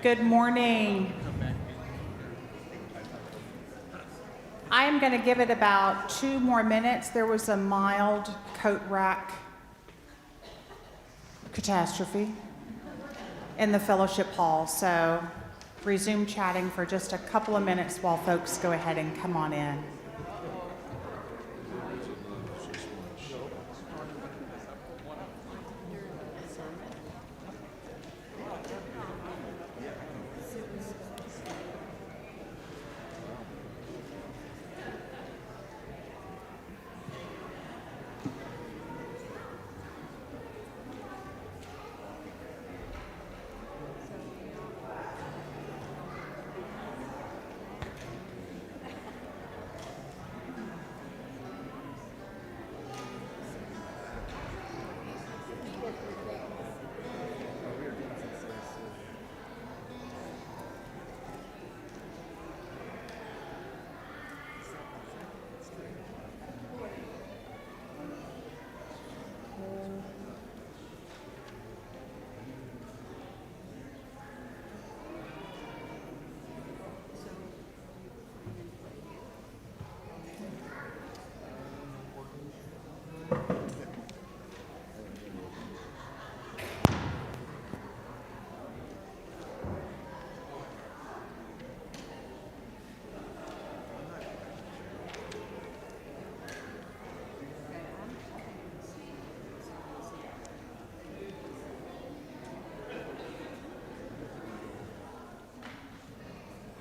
Good morning. I am going to give it about 2 more minutes. There was a mild coat rack catastrophe in the fellowship hall, so resume chatting for just a couple of minutes while folks go ahead and come on in.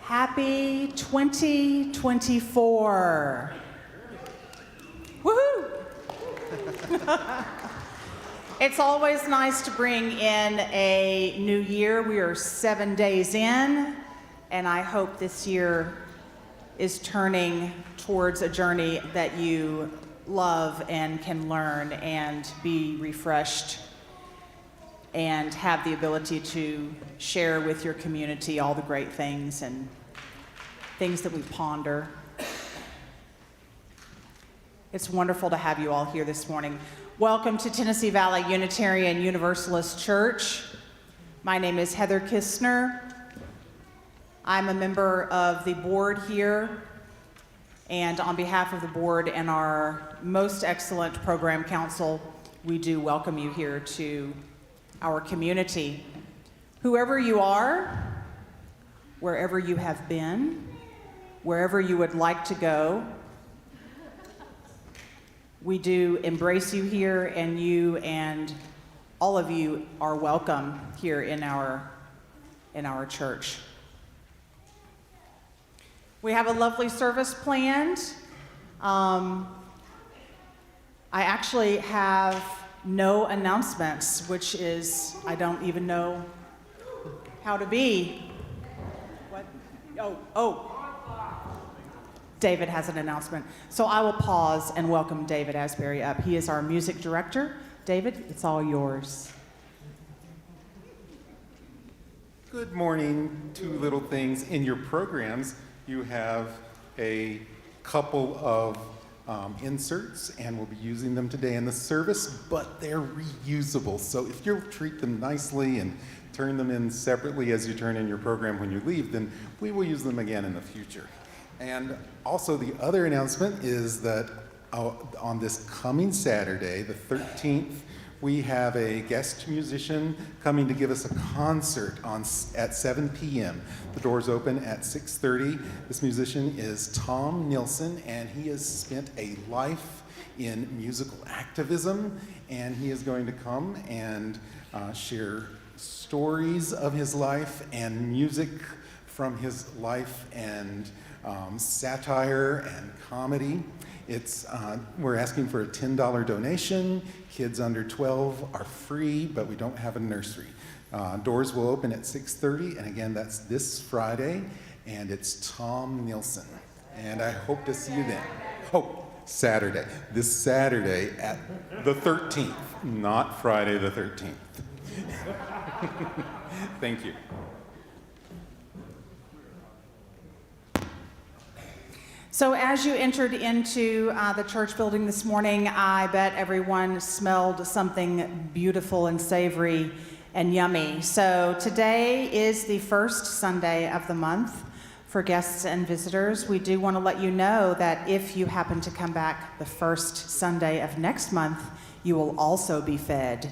Happy 2024. Woohoo! It's always nice to bring in a new year. We are 7 days in, and I hope this year is turning towards a journey that you love and can learn and be refreshed and have the ability to share with your community all the great things and things that we ponder. It's wonderful to have you all here this morning. Welcome to Tennessee Valley Unitarian Universalist Church. My name is Heather Kistner. I'm a member of the board here, and on behalf of the board and our most excellent program council, we do welcome you here to our community. Whoever you are, wherever you have been, wherever you would like to go, we do embrace you here, and you and all of you are welcome here in our church. We have a lovely service planned. I actually have no announcements, which is, I don't even know how to be. What? Oh. David has an announcement. So I will pause and welcome David Asbury up. He is our music director. David, it's all yours. Good morning. 2 little things. In your programs, you have a couple of inserts, and we'll be using them today in the service, but they're reusable. So if you'll treat them nicely and turn them in separately as you turn in your program when you leave, then we will use them again in the future. And also the other announcement is that on this coming Saturday, the 13th, we have a guest musician coming to give us a concert at 7 p.m. The doors open at 6:30. This musician is Tom Nilsson, and he has spent a life in musical activism, and he is going to come and share stories of his life and music from his life and satire and comedy. We're asking for a $10 donation. Kids under 12 are free, but we don't have a nursery. Doors will open at 6:30, and again, that's this Friday, and it's Tom Nilsson. And I hope to see you then. Saturday. This Saturday at the 13th, not Friday the 13th. Thank you. So as you entered into the church building this morning, I bet everyone smelled something beautiful and savory and yummy. So today is the first Sunday of the month for guests and visitors. We do want to let you know that if you happen to come back the first Sunday of next month, you will also be fed.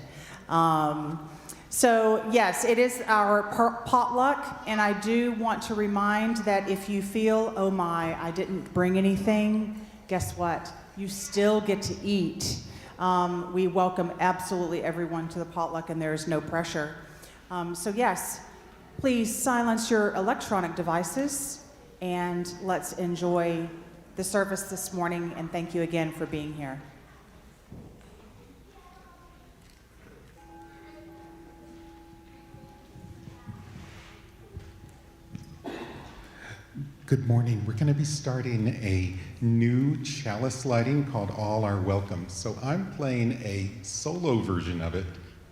So yes, it is our potluck, and I do want to remind that if you feel, oh my, I didn't bring anything, guess what? You still get to eat. We welcome absolutely everyone to the potluck, and there is no pressure. So yes, please silence your electronic devices, and let's enjoy the service this morning, and thank you again for being here. Good morning. We're going to be starting a new chalice lighting called All Are Welcome. So I'm playing a solo version of it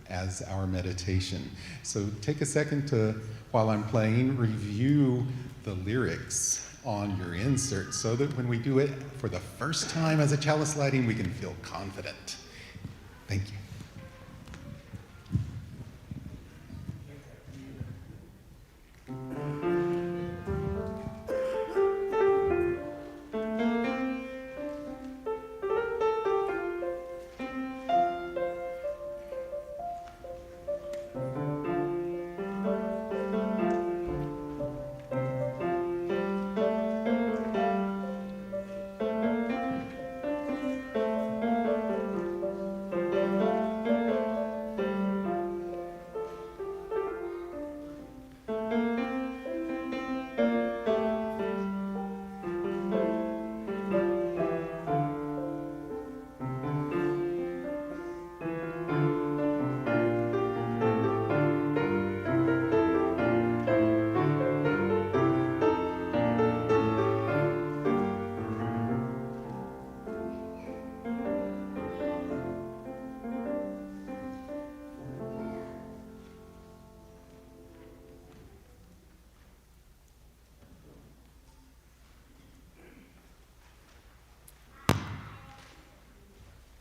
as our meditation. So take a second to, while I'm playing, review the lyrics on your insert so that when we do it for the first time as a chalice lighting, we can feel confident. Thank you.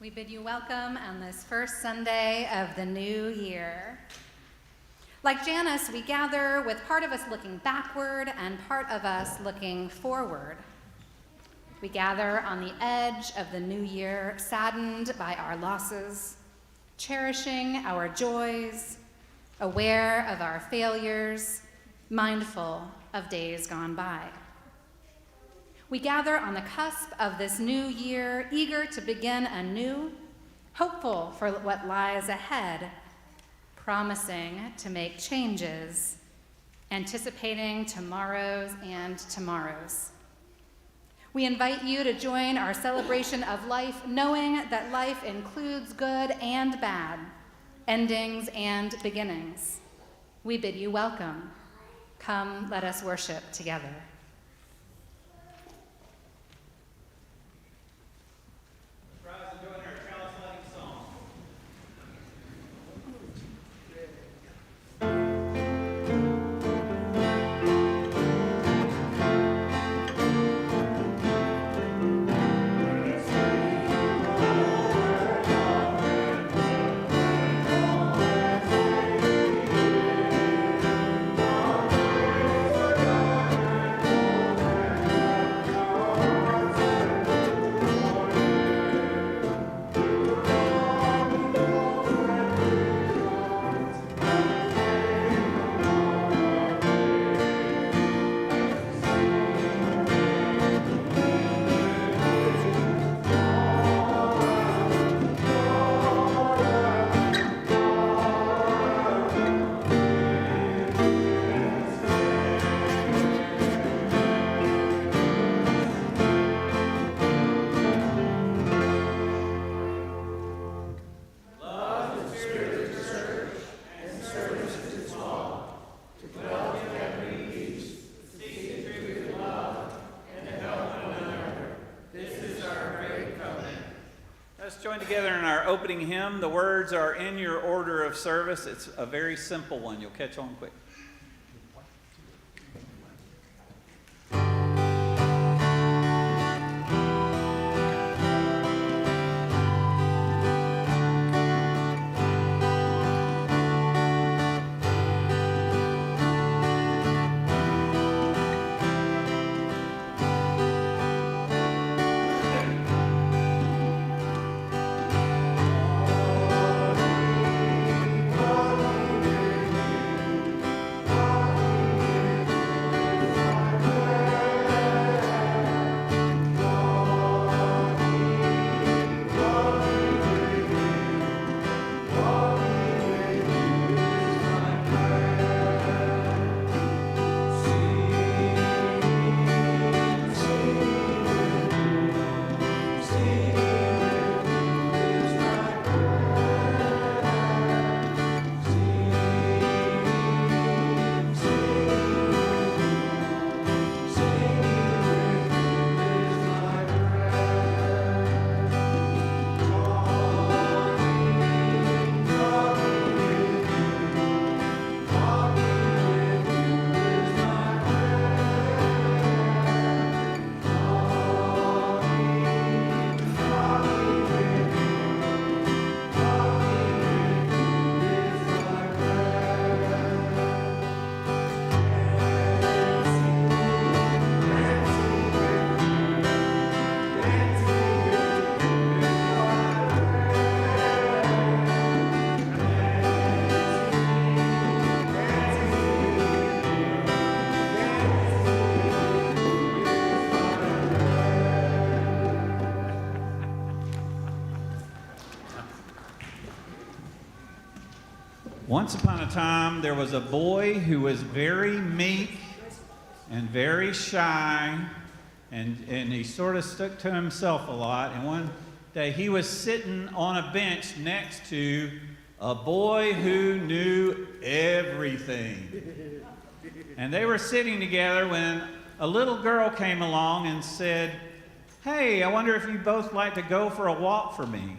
We bid you welcome on this first Sunday of the new year. Like Janice, we gather with part of us looking backward and part of us looking forward. We gather on the edge of the new year, saddened by our losses, cherishing our joys, aware of our failures, mindful of days gone by. We gather on the cusp of this new year, eager to begin anew, hopeful for what lies ahead, promising to make changes, anticipating tomorrows and tomorrows. We invite you to join our celebration of life, knowing that life includes good and bad, endings and beginnings. We bid you welcome. Come, let us worship together. Join together in our opening hymn. The words are in your order of service. It's a very simple one. You'll catch on quick. Once upon a time, there was a boy who was very meek and very shy, and he sort of stuck to himself a lot. And one day he was sitting on a bench next to a boy who knew everything. And they were sitting together when a little girl came along and said, "Hey, I wonder if you both like to go for a walk for me."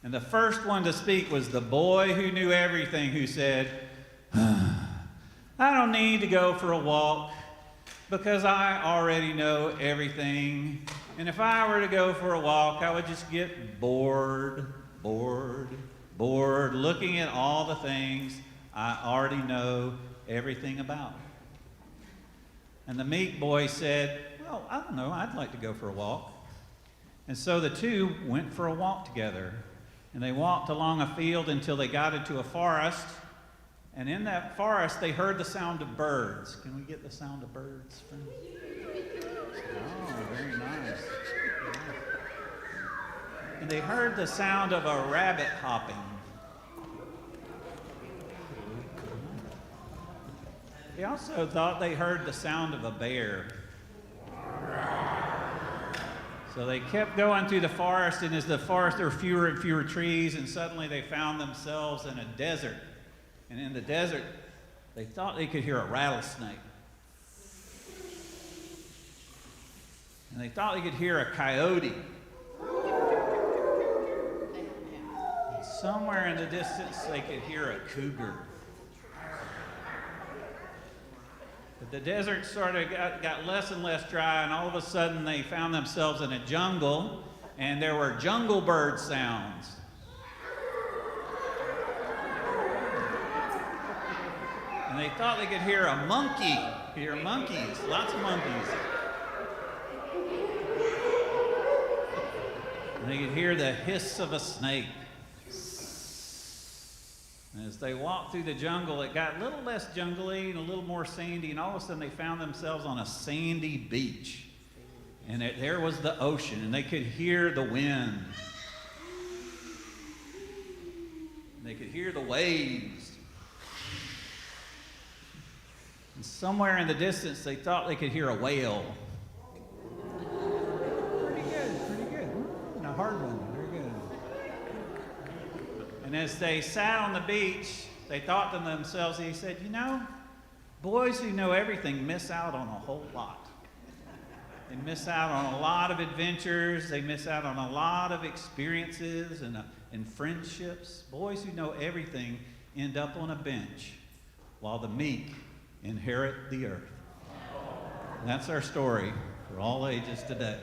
And the first one to speak was the boy who knew everything, who said, "I don't need to go for a walk because I already know everything. And if I were to go for a walk, I would just get bored, looking at all the things I already know everything about." And the meek boy said, "Well, I don't know, I'd like to go for a walk." And so the two went for a walk together. And they walked along a field until they got into a forest. And in that forest, they heard the sound of birds. Can we get the sound of birds, friends? Oh, very nice. And they heard the sound of a rabbit hopping. They also thought they heard the sound of a bear. So they kept going through the forest, and as the forest, there were fewer and fewer trees, and suddenly they found themselves in a desert. And in the desert, they thought they could hear a rattlesnake. And they thought they could hear a coyote. And somewhere in the distance, they could hear a cougar. But the desert sort of got less and less dry, and all of a sudden they found themselves in a jungle, and there were jungle bird sounds. And they thought they could hear a monkey, hear monkeys, lots of monkeys. And they could hear the hiss of a snake. And as they walked through the jungle, it got a little less jungly and a little more sandy, and all of a sudden they found themselves on a sandy beach. And there was the ocean, and they could hear the wind. And they could hear the waves. And somewhere in the distance, they thought they could hear a whale. Pretty good. And a hard one. And as they sat on the beach, they thought to themselves, he said, "You know, boys who know everything miss out on a whole lot. They miss out on a lot of adventures. They miss out on a lot of experiences and friendships. Boys who know everything end up on a bench, while the meek inherit the earth." And that's our story for all ages today.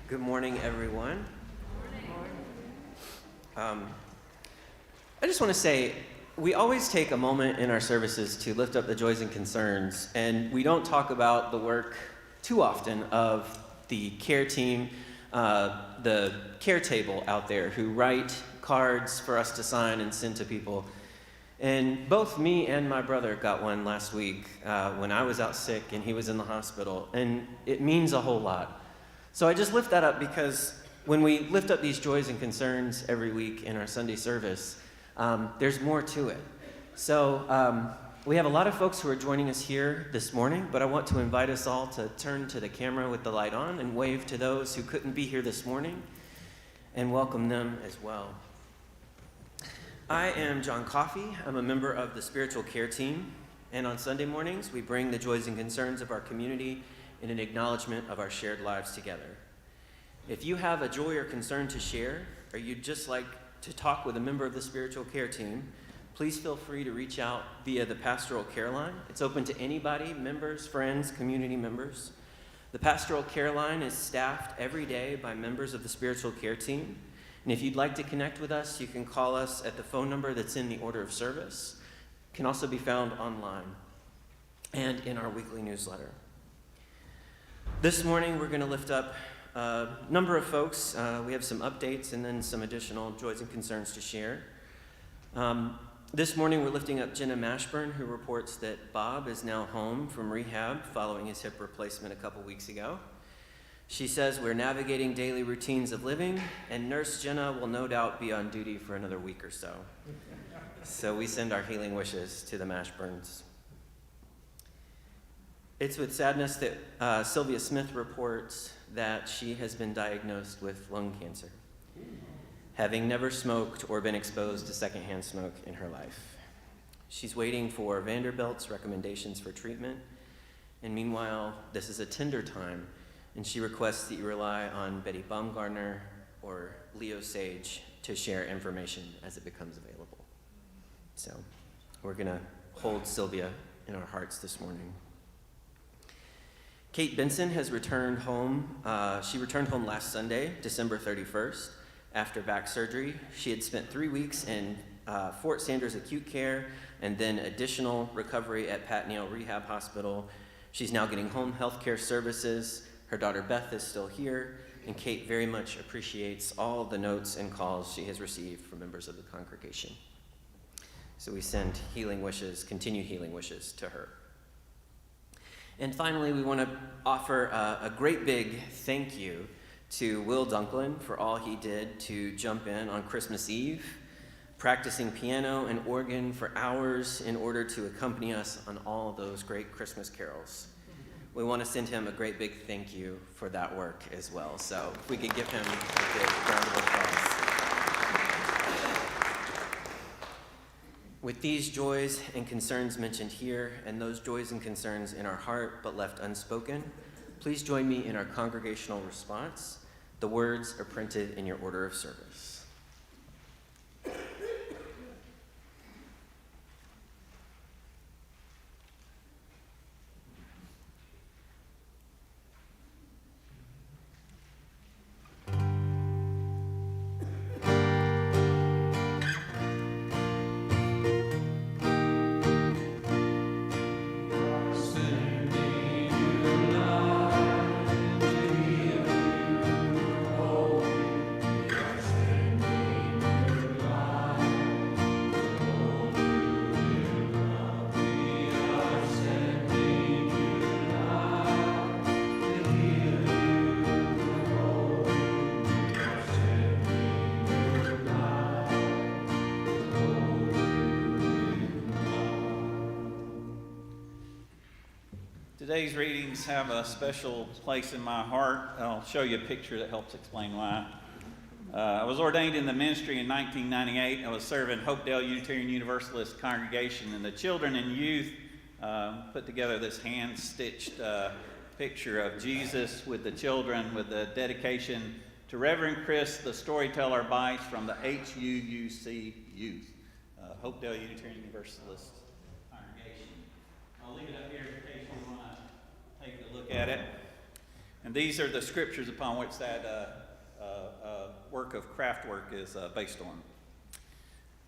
Good morning, everyone. I just want to say, we always take a moment in our services to lift up the joys and concerns, and we don't talk about the work too often of the care team, the care table out there who write cards for us to sign and send to people. And both me and my brother got one last week when I was out sick and he was in the hospital, and it means a whole lot. So I just lift that up because when we lift up these joys and concerns every week in our Sunday service, there's more to it. So we have a lot of folks who are joining us here this morning, but I want to invite us all to turn to the camera with the light on and wave to those who couldn't be here this morning and welcome them as well. I am John Coffey. I'm a member of the spiritual care team, and on Sunday mornings we bring the joys and concerns of our community in an acknowledgement of our shared lives together. If you have a joy or concern to share, or you'd just like to talk with a member of the spiritual care team, please feel free to reach out via the pastoral care line. It's open to anybody, members, friends, community members. The pastoral care line is staffed every day by members of the spiritual care team. And if you'd like to connect with us, you can call us at the phone number that's in the order of service. It can also be found online and in our weekly newsletter. This morning, we're going to lift up a number of folks. We have some updates and then some additional joys and concerns to share. This morning, we're lifting up Jenna Mashburn, who reports that Bob is now home from rehab following his hip replacement a couple weeks ago. She says we're navigating daily routines of living, and Nurse Jenna will no doubt be on duty for another week or so. So we send our healing wishes to the Mashburns. It's with sadness that Sylvia Smith reports that she has been diagnosed with lung cancer, having never smoked or been exposed to secondhand smoke in her life. She's waiting for Vanderbilt's recommendations for treatment, and meanwhile, this is a tender time, and she requests that you rely on Betty Baumgartner or Leo Sage to share information as it becomes available. So we're going to hold Sylvia in our hearts this morning. Kate Benson has returned home. She returned home last Sunday, December 31st, after back surgery. She had spent 3 weeks in Fort Sanders acute care and then additional recovery at Pat Neal Rehab Hospital. She's now getting home health care services. Her daughter Beth is still here, and Kate very much appreciates all the notes and calls she has received from members of the congregation. So we send healing wishes, continued healing wishes to her. And finally, we want to offer a great big thank you to Will Dunklin for all he did to jump in on Christmas Eve, practicing piano and organ for hours in order to accompany us on all those great Christmas carols. We want to send him a great big thank you for that work as well. So if we could give him a big round of applause. With these joys and concerns mentioned here, and those joys and concerns in our heart but left unspoken, please join me in our congregational response. The words are printed in your order of service. Today's readings have a special place in my heart. I'll show you a picture that helps explain why. I was ordained in the ministry in 1998. I was serving Hopedale Unitarian Universalist congregation, and the children and youth put together this hand-stitched picture of Jesus with the children with the dedication to Reverend Chris, the storyteller Buice from the HUUC Youth, Hopedale Unitarian Universalist congregation. I'll leave it up here in case you want to take a look at it. And these are the scriptures upon which that work of craft work is based on.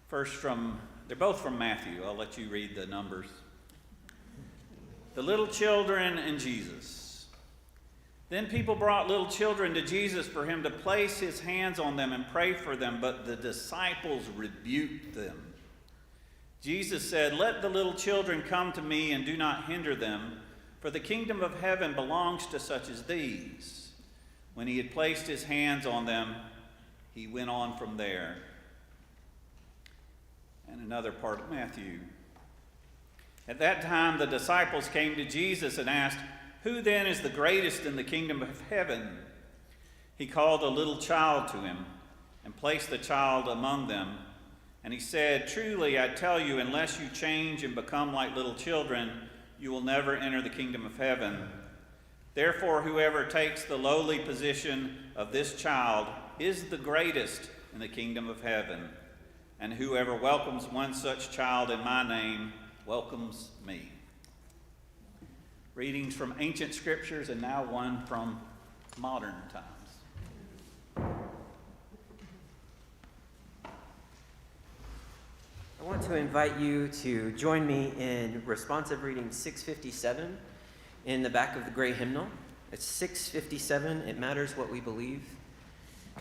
First they're both from Matthew. I'll let you read the numbers. The little children and Jesus. Then people brought little children to Jesus for him to place his hands on them and pray for them, but the disciples rebuked them. Jesus said, "Let the little children come to me and do not hinder them, for the kingdom of heaven belongs to such as these." When he had placed his hands on them, he went on from there. And another part of Matthew. At that time, the disciples came to Jesus and asked, "Who then is the greatest in the kingdom of heaven?" He called a little child to him and placed the child among them. And he said, "Truly, I tell you, unless you change and become like little children, you will never enter the kingdom of heaven. Therefore, whoever takes the lowly position of this child is the greatest in the kingdom of heaven. And whoever welcomes one such child in my name welcomes me." Readings from ancient scriptures and now one from modern times. I want to invite you to join me in responsive reading 657 in the back of the gray hymnal. It's 657, It Matters What We Believe.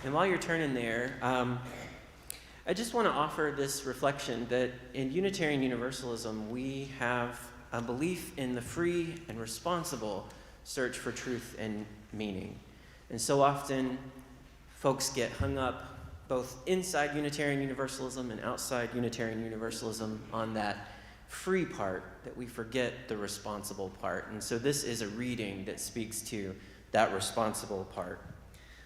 And while you're turning there, I just want to offer this reflection that in Unitarian Universalism, we have a belief in the free and responsible search for truth and meaning. And so often, folks get hung up both inside Unitarian Universalism and outside Unitarian Universalism on that free part, that we forget the responsible part. And so this is a reading that speaks to that responsible part.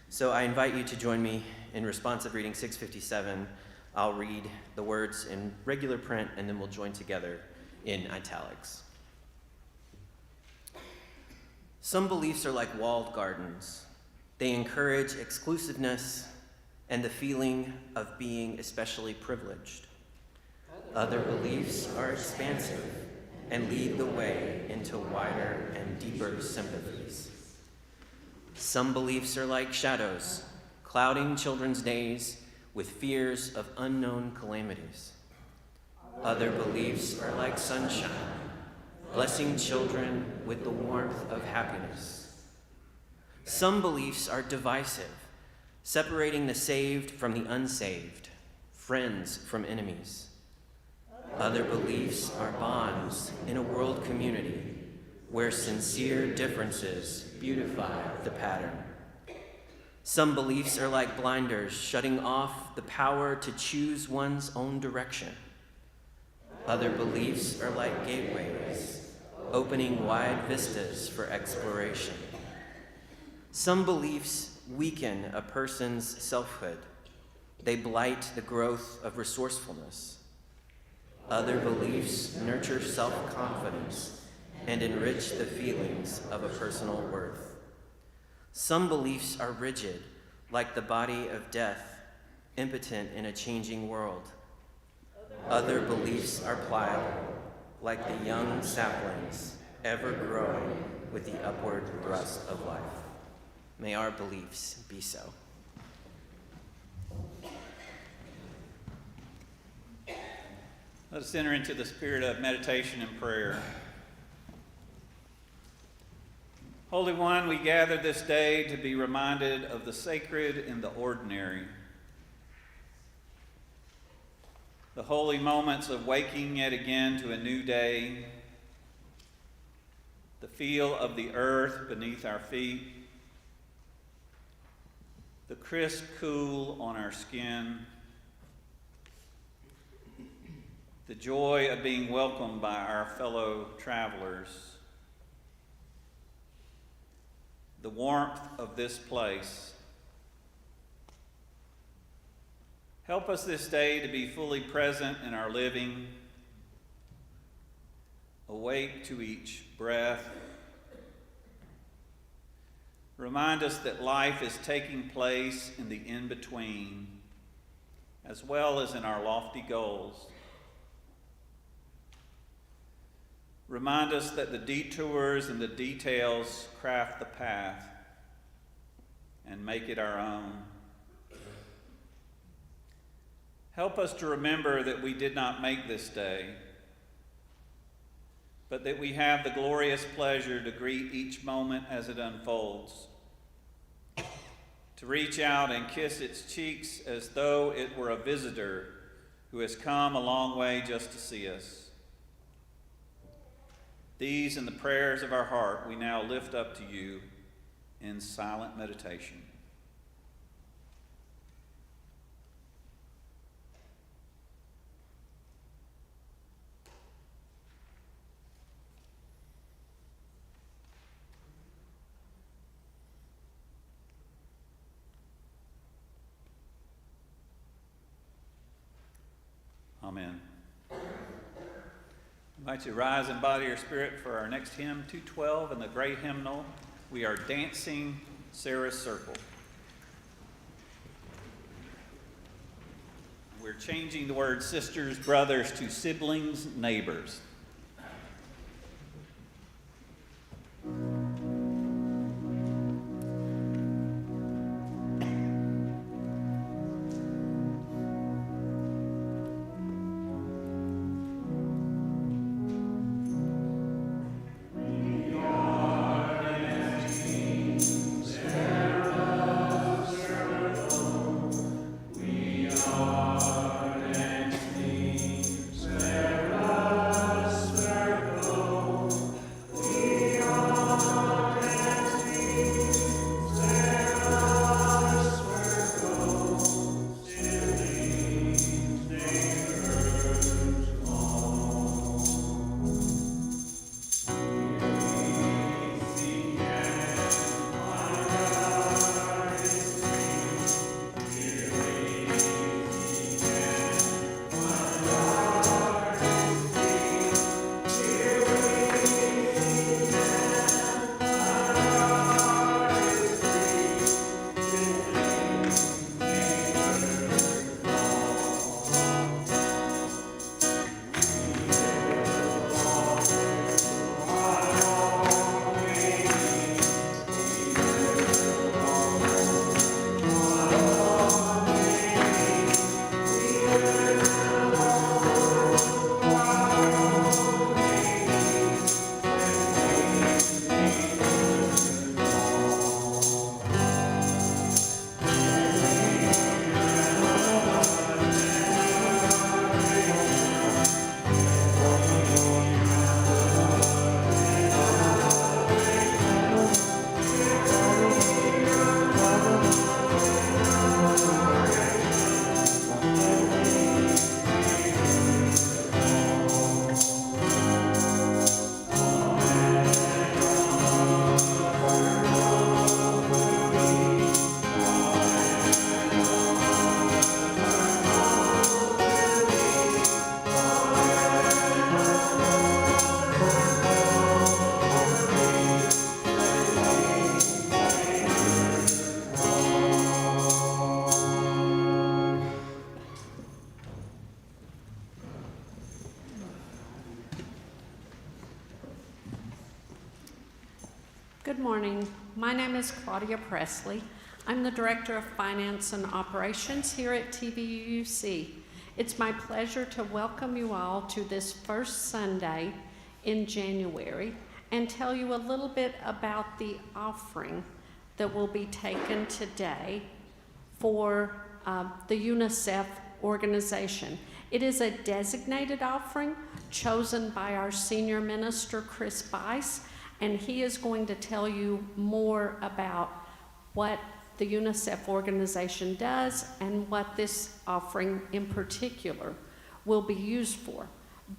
So I invite you to join me in responsive reading 657. I'll read the words in regular print, and then we'll join together in italics. Some beliefs are like walled gardens. They encourage exclusiveness and the feeling of being especially privileged. Other beliefs are expansive and lead the way into wider and deeper sympathies. Some beliefs are like shadows, clouding children's days with fears of unknown calamities. Other beliefs are like sunshine, blessing children with the warmth of happiness. Some beliefs are divisive, separating the saved from the unsaved, friends from enemies. Other beliefs are bonds in a world community where sincere differences beautify the pattern. Some beliefs are like blinders, shutting off the power to choose one's own direction. Other beliefs are like gateways, opening wide vistas for exploration. Some beliefs weaken a person's selfhood. They blight the growth of resourcefulness. Other beliefs nurture self-confidence and enrich the feelings of a personal worth. Some beliefs are rigid, like the body of death, impotent in a changing world. Other beliefs are pliable, like the young saplings, ever growing with the upward thrust of life. May our beliefs be so. Let us enter into the spirit of meditation and prayer. Holy One, we gather this day to be reminded of the sacred in the ordinary. The holy moments of waking yet again to a new day, the feel of the earth beneath our feet, the crisp cool on our skin, the joy of being welcomed by our fellow travelers, the warmth of this place. Help us this day to be fully present in our living, awake to each breath. Remind us that life is taking place in the in-between, as well as in our lofty goals. Remind us that the detours and the details craft the path and make it our own. Help us to remember that we did not make this day, but that we have the glorious pleasure to greet each moment as it unfolds, to reach out and kiss its cheeks as though it were a visitor who has come a long way just to see us. These and the prayers of our heart we now lift up to you in silent meditation. Amen. I invite you to rise in body or spirit for our next hymn, 212, in the gray hymnal. We are dancing Sarah's Circle. We're changing the word sisters, brothers to siblings, neighbors. Good morning. My name is Claudia Presley. I'm the Director of Finance and Operations here at TVUC. It's my pleasure to welcome you all to this first Sunday in January and tell you a little bit about the offering that will be taken today for the UNICEF organization. It is a designated offering chosen by our senior minister, Chris Buice, and he is going to tell you more about what the UNICEF organization does and what this offering in particular will be used for.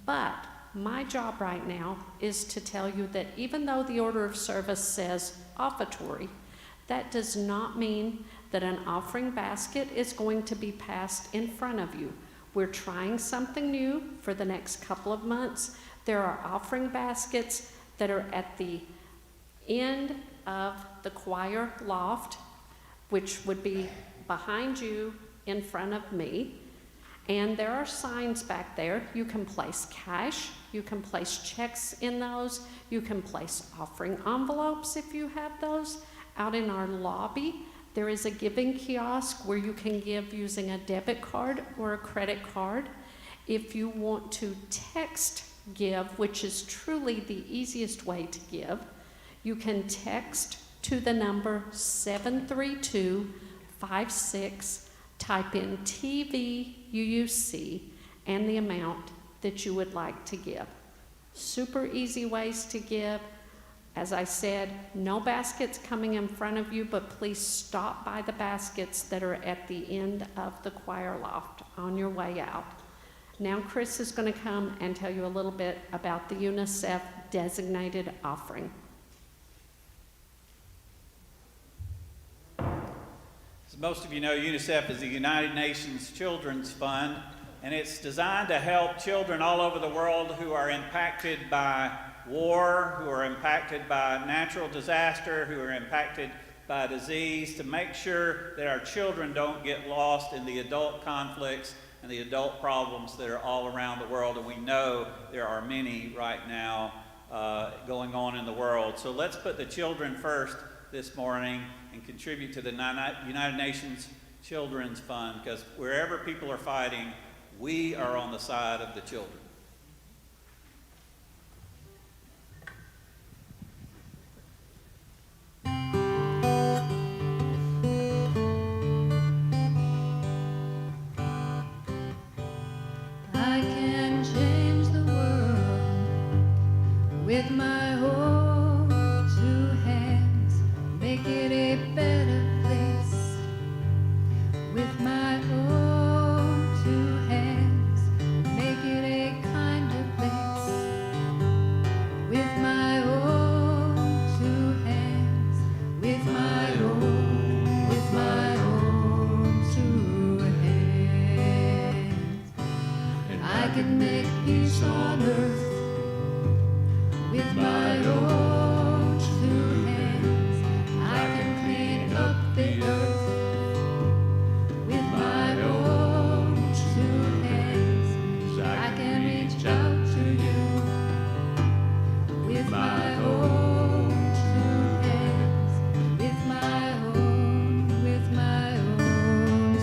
But my job right now is to tell you that even though the order of service says offertory, that does not mean that an offering basket is going to be passed in front of you. We're trying something new for the next couple of months. There are offering baskets that are at the end of the choir loft, which would be behind you in front of me. And there are signs back there. You can place cash, you can place checks in those, you can place offering envelopes if you have those. Out in our lobby, there is a giving kiosk where you can give using a debit card or a credit card. If you want to text give, which is truly the easiest way to give, you can text to the number 73256, type in TVUUC, and the amount that you would like to give. Super easy ways to give. As I said, no baskets coming in front of you, but please stop by the baskets that are at the end of the choir loft on your way out. Now Chris is going to come and tell you a little bit about the UNICEF designated offering. As most of you know, UNICEF is the United Nations Children's Fund, and it's designed to help children all over the world who are impacted by war, who are impacted by natural disaster, who are impacted by disease, to make sure that our children don't get lost in the adult conflicts and the adult problems that are all around the world. And we know there are many right now going on in the world. So let's put the children first this morning and contribute to the United Nations Children's Fund, because wherever people are fighting, we are on the side of the children. I can change the world with my own two hands, make it a better place. With my own two hands, make it a kinder place. With my own two hands, with my own two hands. I can make peace on earth with my own two hands. I can clean up the earth with my own two hands. I can reach out to you with my own two hands. With my own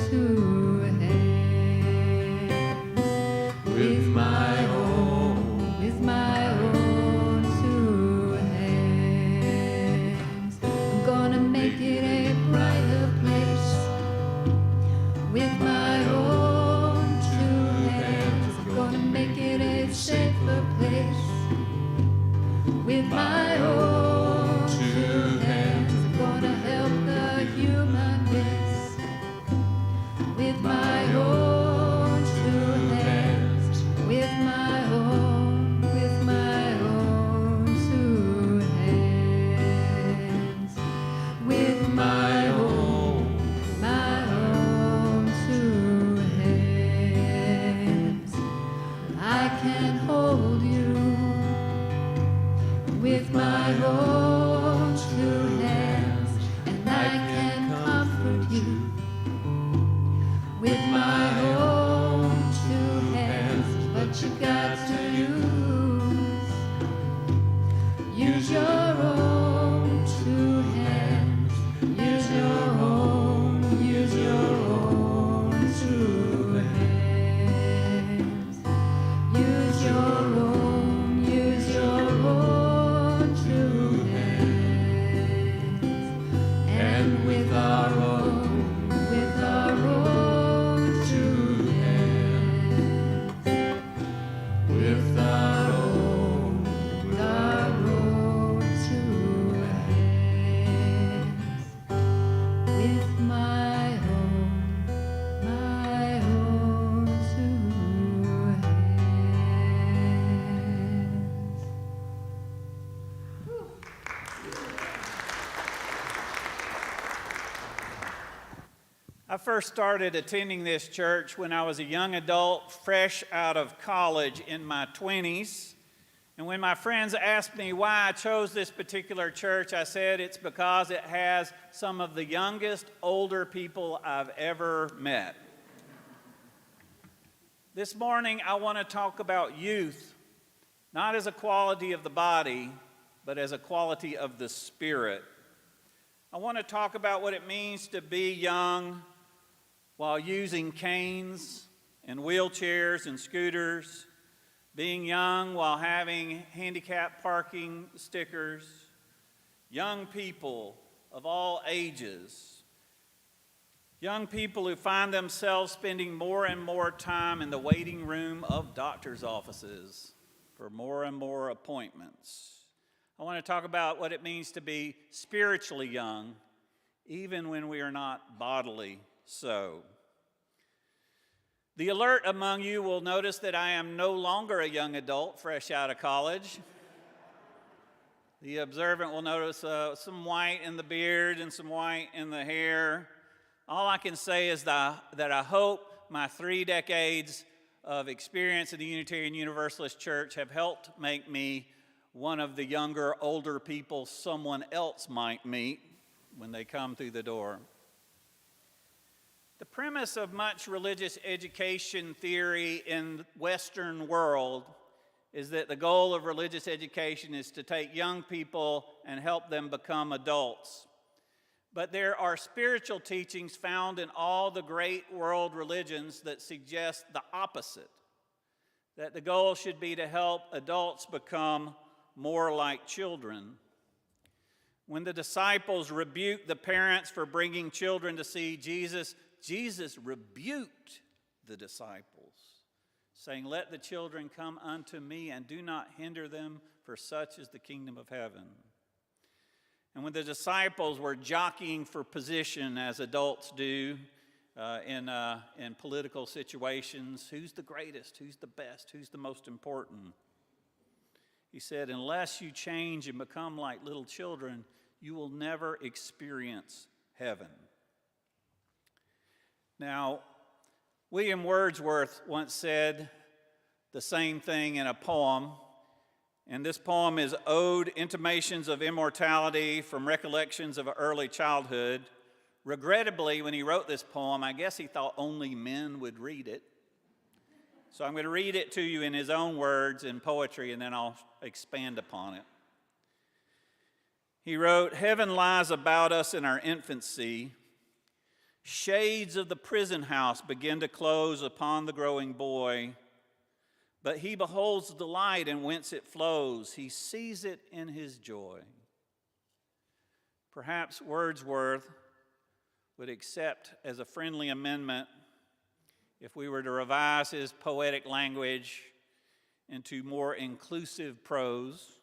two hands. With my own two hands. I'm gonna make it a brighter place. With my own two hands. I'm gonna make it a safer place. With my own two hands. I'm gonna help the human race. With my own two hands. With my own two hands. With my own two hands. I can hold you with my own two hands, and I can comfort you with my own two hands. But you got to use your own two hands. Use your own two hands. Use your own two hands. And with our own two hands. With our own two hands. With my own two hands. I first started attending this church when I was a young adult, fresh out of college in my 20s. And when my friends asked me why I chose this particular church, I said it's because it has some of the youngest older people I've ever met. This morning, I want to talk about youth, not as a quality of the body, but as a quality of the spirit. I want to talk about what it means to be young while using canes and wheelchairs and scooters, being young while having handicap parking stickers, young people of all ages, Young people who find themselves spending more and more time in the waiting room of doctor's offices for more and more appointments. I want to talk about what it means to be spiritually young, even when we are not bodily so. The alert among you will notice that I am no longer a young adult fresh out of college. The observant will notice some white in the beard and some white in the hair. All I can say is that I hope my 3 decades of experience in the Unitarian Universalist Church have helped make me one of the younger, older people someone else might meet when they come through the door. The premise of much religious education theory in the Western world is that the goal of religious education is to take young people and help them become adults. But there are spiritual teachings found in all the great world religions that suggest the opposite, that the goal should be to help adults become more like children. When the disciples rebuked the parents for bringing children to see Jesus, Jesus rebuked the disciples, saying, "Let the children come unto me, and do not hinder them, for such is the kingdom of heaven." And when the disciples were jockeying for position, as adults do in political situations, who's the greatest, who's the best, who's the most important? He said, unless you change and become like little children, you will never experience heaven. Now, William Wordsworth once said the same thing in a poem, and this poem is Ode, Intimations of Immortality from Recollections of Early Childhood. Regrettably, when he wrote this poem, I guess he thought only men would read it. So I'm going to read it to you in his own words in poetry, and then I'll expand upon it. He wrote, "Heaven lies about us in our infancy. Shades of the prison house begin to close upon the growing boy. But he beholds the light and whence it flows. He sees it in his joy." Perhaps Wordsworth would accept as a friendly amendment if we were to revise his poetic language into more inclusive prose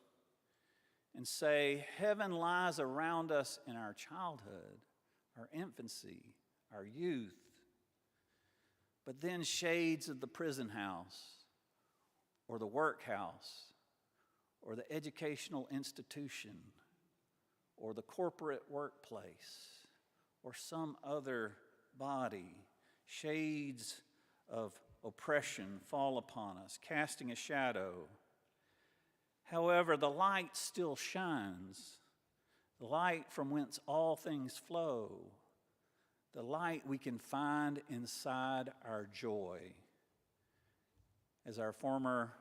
and say, heaven lies around us in our childhood, our infancy, our youth. But then shades of the prison house, or the workhouse, or the educational institution, or the corporate workplace, or some other body, shades of oppression fall upon us, casting a shadow. However, the light still shines, the light from whence all things flow, the light we can find inside our joy. As our former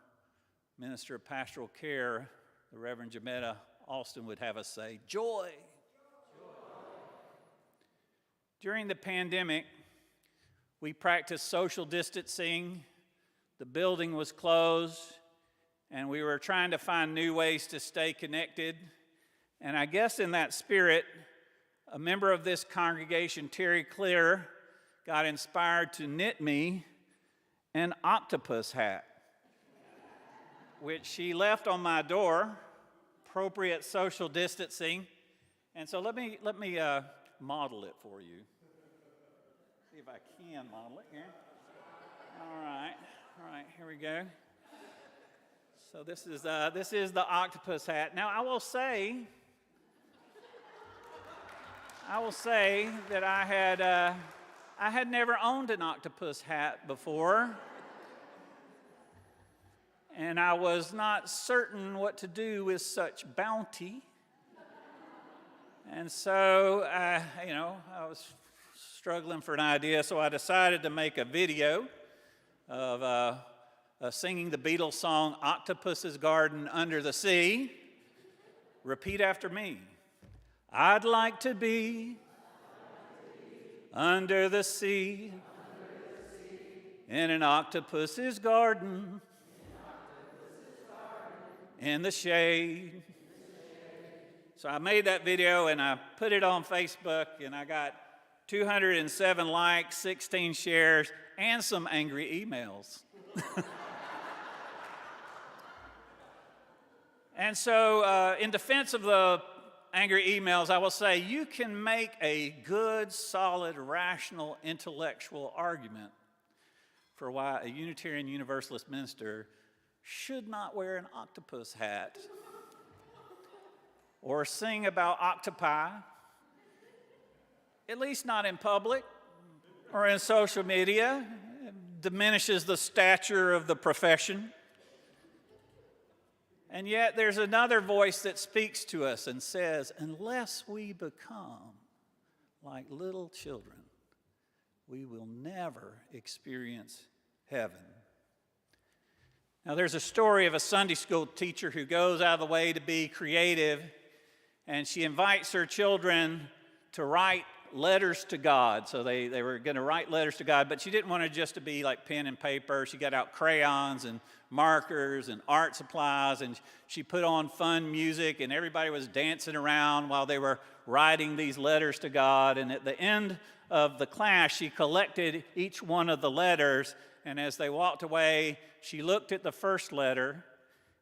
minister of pastoral care, the Reverend Jametta Alston, would have us say, joy. During the pandemic, we practiced social distancing. The building was closed, and we were trying to find new ways to stay connected. And I guess in that spirit, a member of this congregation, Terry Clear, got inspired to knit me an octopus hat, which she left on my door, appropriate social distancing. And so let me model it for you. See if I can model it here. All right, here we go. So this is the octopus hat. Now I will say that I had never owned an octopus hat before, and I was not certain what to do with such bounty. And so I was struggling for an idea, so I decided to make a video of singing the Beatles song, Octopus's Garden Under the Sea. Repeat after me. I'd like to be under the sea, in an octopus's garden, in the shade. So I made that video and I put it on Facebook, and I got 207 likes, 16 shares, and some angry emails. And so, in defense of the angry emails, I will say you can make a good, solid, rational, intellectual argument for why a Unitarian Universalist minister should not wear an octopus hat or sing about octopi, at least not in public or in social media. It diminishes the stature of the profession. And yet there's another voice that speaks to us and says, unless we become like little children, we will never experience heaven. Now there's a story of a Sunday school teacher who goes out of the way to be creative, and she invites her children to write letters to God. So they were going to write letters to God, but she didn't want it just to be like pen and paper. She got out crayons and markers and art supplies, and she put on fun music, and everybody was dancing around while they were writing these letters to God. And at the end of the class, she collected each one of the letters, and as they walked away, she looked at the first letter,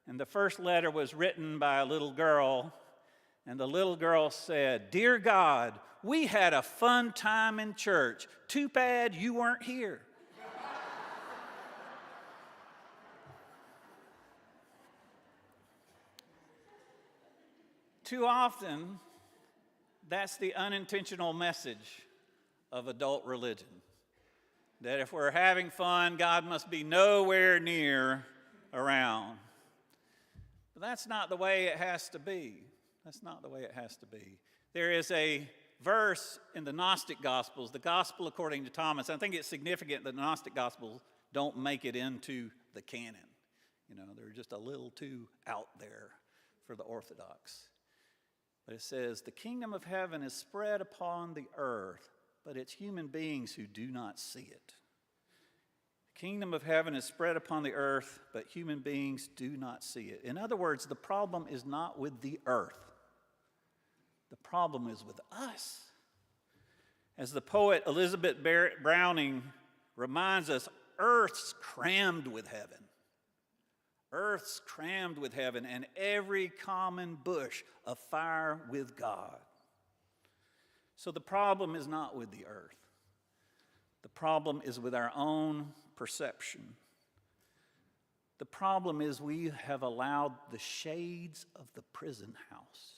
and the first letter was written by a little girl. And the little girl said, "Dear God, we had a fun time in church. Too bad you weren't here." Too often, that's the unintentional message of adult religion. That if we're having fun, God must be nowhere near around. But that's not the way it has to be. That's not the way it has to be. There is a verse in the Gnostic Gospels, the Gospel according to Thomas. I think it's significant that the Gnostic Gospels don't make it into the canon. You know, they're just a little too out there for the Orthodox. But it says, the kingdom of heaven is spread upon the earth, but it's human beings who do not see it. The kingdom of heaven is spread upon the earth, but human beings do not see it. In other words, the problem is not with the earth. The problem is with us. As the poet Elizabeth Barrett Browning reminds us, earth's crammed with heaven. Earth's crammed with heaven, and every common bush afire with God. So the problem is not with the earth. The problem is with our own perception. The problem is we have allowed the shades of the prison house,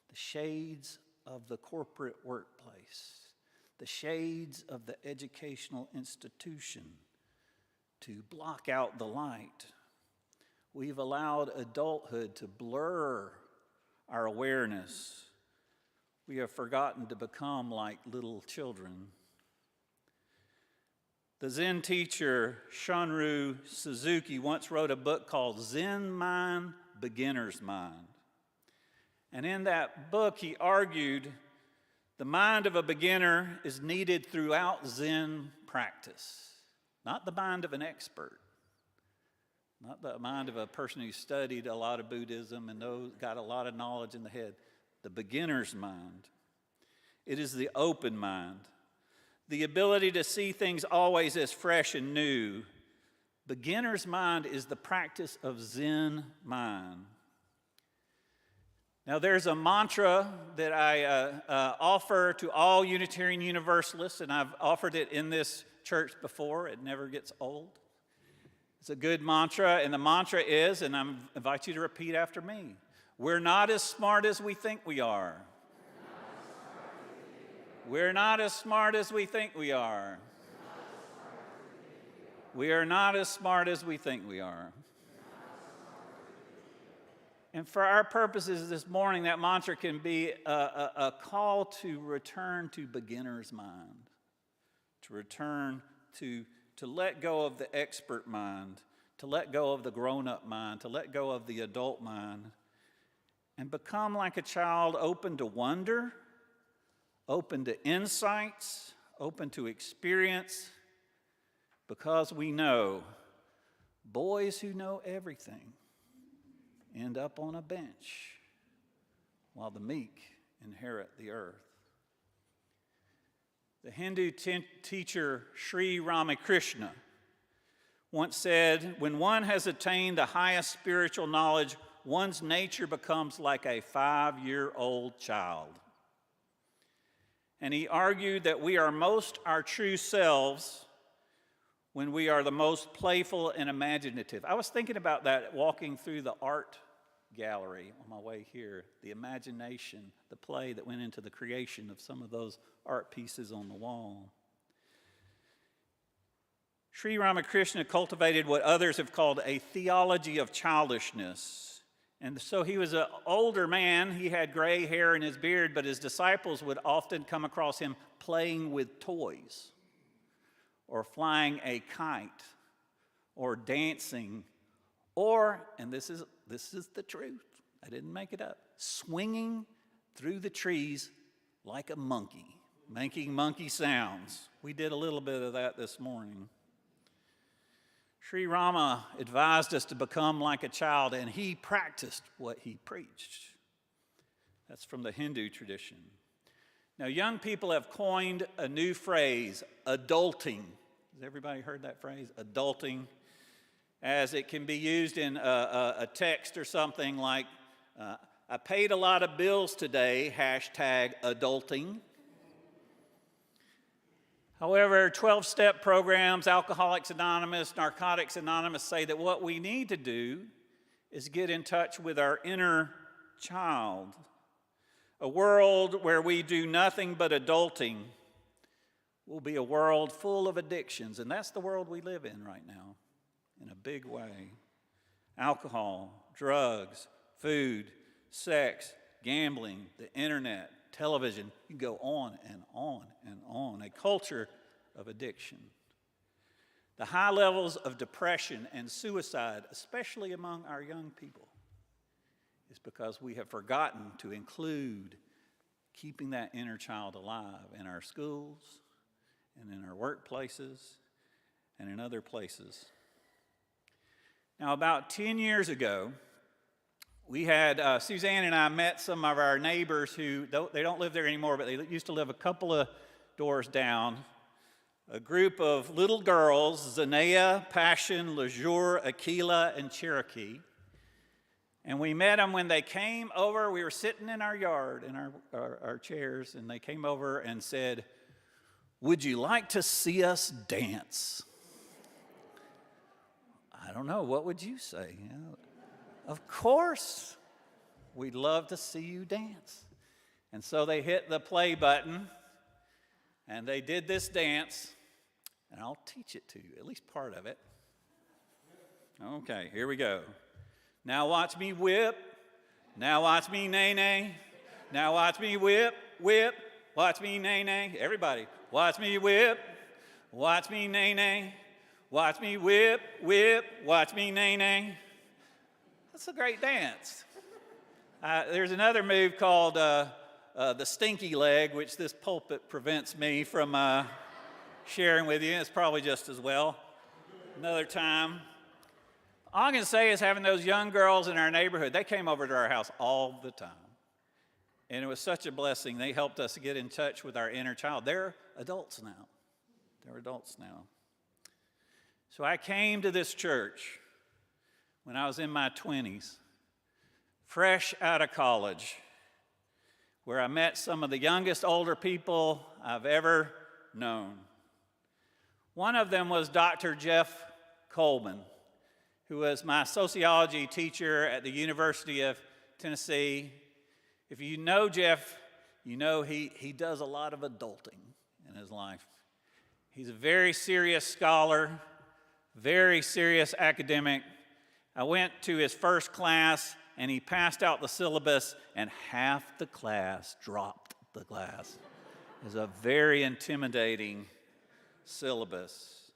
the shades of the corporate workplace, the shades of the educational institution to block out the light. We've allowed adulthood to blur our awareness. We have forgotten to become like little children. The Zen teacher Shunryu Suzuki once wrote a book called Zen Mind, Beginner's Mind. And in that book, he argued the mind of a beginner is needed throughout Zen practice, not the mind of an expert, not the mind of a person who studied a lot of Buddhism and got a lot of knowledge in the head. The beginner's mind. It is the open mind, the ability to see things always as fresh and new. Beginner's mind is the practice of Zen mind. Now, there's a mantra that I offer to all Unitarian Universalists, and I've offered it in this church before. It never gets old. It's a good mantra, and the mantra is, and I invite you to repeat after me, we're not as smart as we think we are. We're not as smart as we think we are. We are not as smart as we think we are. And for our purposes this morning, that mantra can be a call to return to beginner's mind, to return to let go of the expert mind, to let go of the grown-up mind, to let go of the adult mind, and become like a child, open to wonder, open to insights, open to experience, because we know boys who know everything end up on a bench while the meek inherit the earth. The Hindu teacher Sri Ramakrishna once said, "When one has attained the highest spiritual knowledge, one's nature becomes like a 5-year-old child." And he argued that we are most our true selves when we are the most playful and imaginative. I was thinking about that walking through the art gallery on my way here, the imagination, the play that went into the creation of some of those art pieces on the wall. Sri Ramakrishna cultivated what others have called a theology of childishness. And so he was an older man. He had gray hair in his beard, but his disciples would often come across him playing with toys, or flying a kite, or dancing, or, and this is the truth, I didn't make it up, swinging through the trees like a monkey, making monkey sounds. We did a little bit of that this morning. Sri Rama advised us to become like a child, and he practiced what he preached. That's from the Hindu tradition. Now, young people have coined a new phrase, adulting. Has everybody heard that phrase, adulting? As it can be used in a text or something like, I paid a lot of bills today, #adulting. However, 12-step programs, Alcoholics Anonymous, Narcotics Anonymous say that what we need to do is get in touch with our inner child. A world where we do nothing but adulting will be a world full of addictions, and that's the world we live in right now in a big way. Alcohol, drugs, food, sex, gambling, the internet, television, you can go on and on and on. A culture of addiction. The high levels of depression and suicide, especially among our young people, is because we have forgotten to include keeping that inner child alive in our schools and in our workplaces and in other places. Now, about 10 years ago, we had, Suzanne and I met some of our neighbors who, they don't live there anymore, but they used to live a couple of doors down. A group of little girls, Zanea, Passion, Lejour, Aquila, and Cherokee. And we met them when they came over. We were sitting in our yard in our chairs, and they came over and said, "Would you like to see us dance?" I don't know, what would you say? You know, of course, we'd love to see you dance. And so they hit the play button, and they did this dance, and I'll teach it to you, at least part of it. Okay, here we go. Now watch me whip. Now watch me nay-nay. Now watch me whip, whip. Watch me nay-nay. Everybody, watch me whip. Watch me nay-nay. Watch me whip, whip. Watch me nay-nay. That's a great dance. There's another move called the stinky leg, which this pulpit prevents me from sharing with you. It's probably just as well. Another time. All I can say is having those young girls in our neighborhood, they came over to our house all the time. And it was such a blessing. They helped us get in touch with our inner child. They're adults now. They're adults now. So I came to this church when I was in my 20s, fresh out of college, where I met some of the youngest older people I've ever known. One of them was Dr. Jeff Coleman, who was my sociology teacher at the University of Tennessee. If you know Jeff, you know he does a lot of adulting in his life. He's a very serious scholar, very serious academic. I went to his first class, and he passed out the syllabus, and half the class dropped the class. It was a very intimidating syllabus.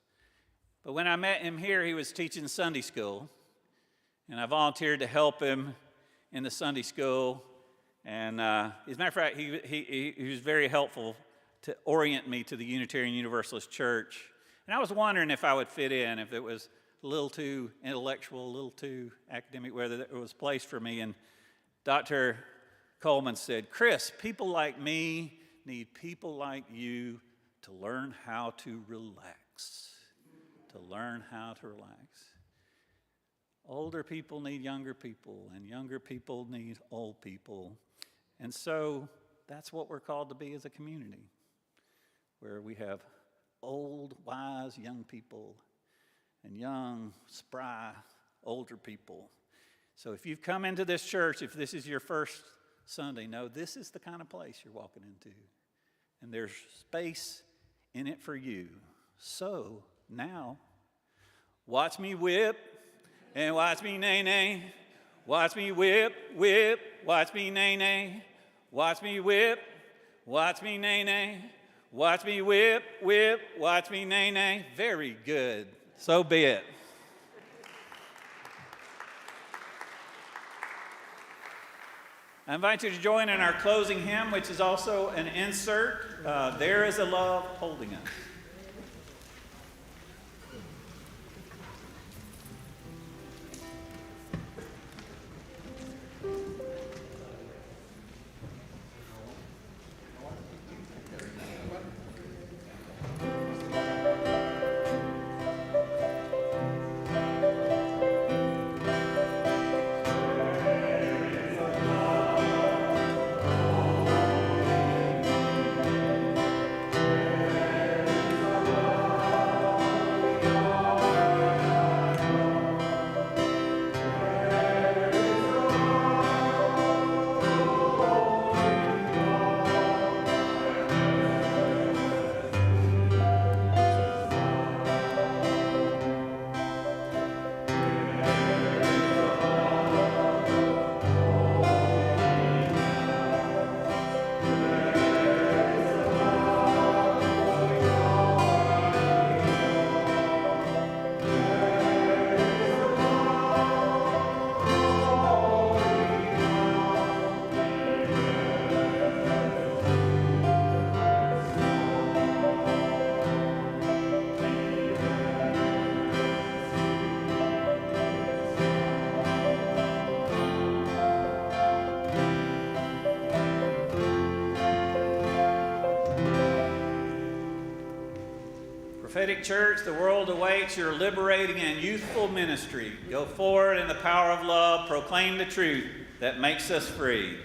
But when I met him here, he was teaching Sunday school, and I volunteered to help him in the Sunday school. And as a matter of fact, he was very helpful to orient me to the Unitarian Universalist Church. And I was wondering if I would fit in, if it was a little too intellectual, a little too academic, whether it was place for me. And Dr. Coleman said, "Chris, people like me need people like you to learn how to relax. To learn how to relax. Older people need younger people, and younger people need old people. And so that's what we're called to be as a community, where we have old, wise young people and young, spry, older people. So if you've come into this church, if this is your first Sunday, know this is the kind of place you're walking into. And there's space in it for you. So now, watch me whip and watch me nay-nay. Watch me whip, whip, watch me nay-nay. Watch me whip, watch me nay-nay. Watch me whip, whip, watch me nay-nay. Very good. So be it. I invite you to join in our closing hymn, which is also an insert. There is a love holding us. Prophetic Church, the world awaits your liberating and youthful ministry. Go forward in the power of love, proclaim the truth that makes us free.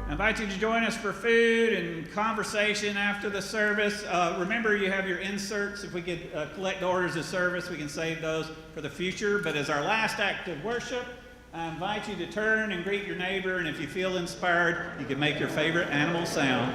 I invite you to join us for food and conversation after the service. Remember, you have your inserts. If we could collect orders of service, we can save those for the future. But as our last act of worship, I invite you to turn and greet your neighbor. And if you feel inspired, you can make your favorite animal sound.